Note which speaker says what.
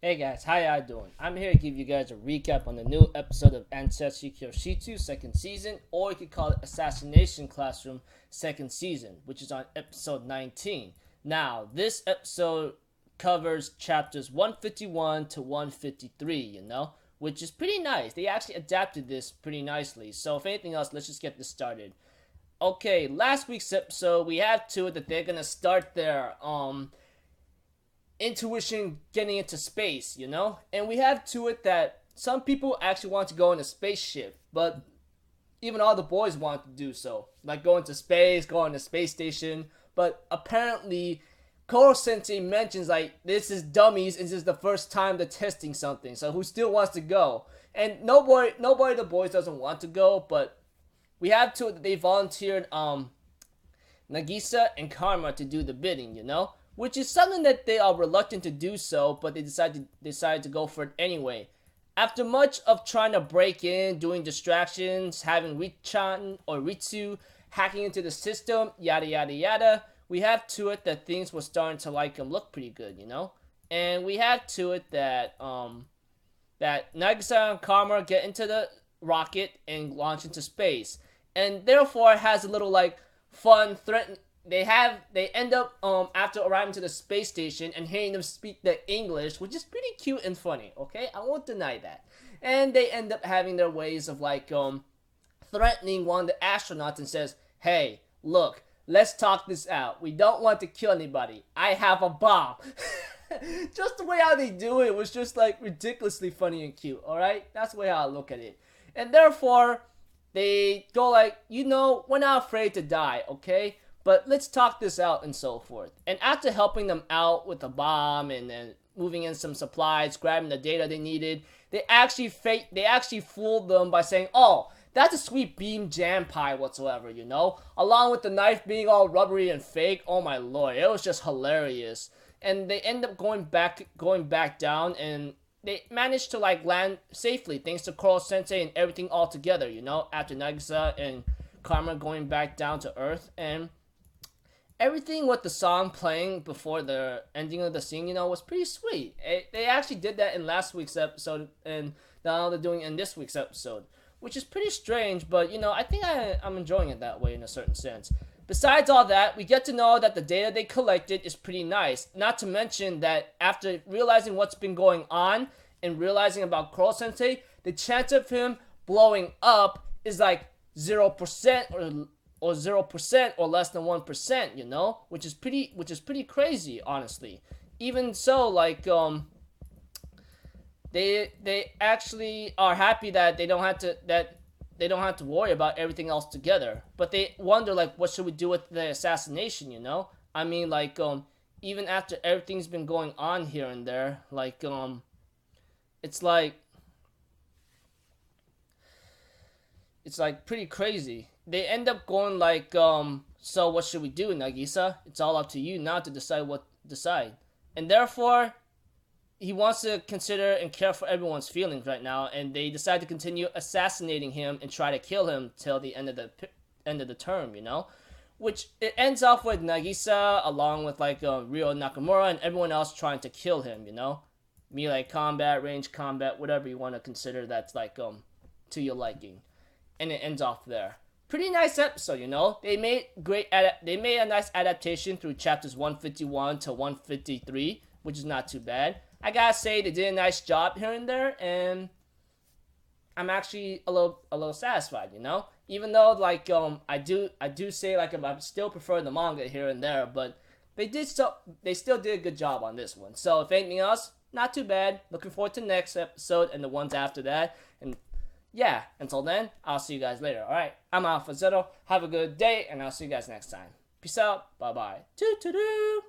Speaker 1: Hey guys, how y'all doing? I'm here to give you guys a recap on the new episode of Ansatsu Kyoushitsu second season, or you could call it Assassination Classroom second season, which is on episode 19. Now, this episode covers chapters 151 to 153, which is pretty nice. They actually adapted this pretty nicely. So if anything else, let's just get this started. Okay, last week's episode, we have to it that they're gonna start their intuition getting into space, and we have to it that some people actually want to go in a spaceship, but even all the boys want to do so, like go into space, go on a space station. But apparently Korosensei mentions like this is dummies and this is the first time they're testing something, so who still wants to go? And nobody of the boys doesn't want to go, but we have to it that they volunteered Nagisa and Karma to do the bidding, which is something that they are reluctant to do so, but they decided to go for it anyway. After much of trying to break in, doing distractions, having Richan or Ritsu hacking into the system, yada yada yada, we have to it that things were starting to look pretty good, And we have to it that that Nagisa and Karma get into the rocket and launch into space, and therefore it has a little fun threaten. They end up after arriving to the space station and hearing them speak the English, which is pretty cute and funny. Okay, I won't deny that. And they end up having their ways of threatening one of the astronauts and says, "Hey, look, let's talk this out. We don't want to kill anybody. I have a bomb." Just the way how they do it was just ridiculously funny and cute. All right, that's the way how I look at it. And therefore, they go we're not afraid to die. Okay. But let's talk this out and so forth. And after helping them out with the bomb and then moving in some supplies, grabbing the data they needed, they actually fooled them by saying, "Oh, that's a sweet beam jam pie whatsoever, along with the knife being all rubbery and fake." Oh my lord, it was just hilarious. And they end up going back down, and they managed to land safely thanks to Korosensei and everything all together, after Nagisa and Karma going back down to Earth. And everything with the song playing before the ending of the scene, was pretty sweet. They actually did that in last week's episode, and now they're doing it in this week's episode, which is pretty strange, but, I think I'm enjoying it that way in a certain sense. Besides all that, we get to know that the data they collected is pretty nice. Not to mention that after realizing what's been going on and realizing about Korosensei, the chance of him blowing up is 0% or 0% or less than 1%, which is pretty crazy, honestly. Even so, they actually are happy that they don't have to worry about everything else together. But they wonder what should we do with the assassination, I mean, even after everything's been going on here and there, it's pretty crazy. They end up going so what should we do, Nagisa? It's all up to you now to decide what to decide. And therefore, he wants to consider and care for everyone's feelings right now, and they decide to continue assassinating him and try to kill him till the end of the term, Which it ends off with Nagisa along with Ryo Nakamura and everyone else trying to kill him, Melee combat, range combat, whatever you want to consider that's to your liking. And it ends off there. Pretty nice episode, They made a nice adaptation through chapters 151 to 153, which is not too bad. I gotta say they did a nice job here and there, and I'm actually a little satisfied, Even though I do say I still prefer the manga here and there, but they still did a good job on this one. So if anything else, not too bad. Looking forward to the next episode and the ones after that. And yeah, until then, I'll see you guys later. Alright, I'm Alpha Zero. Have a good day, and I'll see you guys next time. Peace out. Bye-bye. Toot-toot-doo.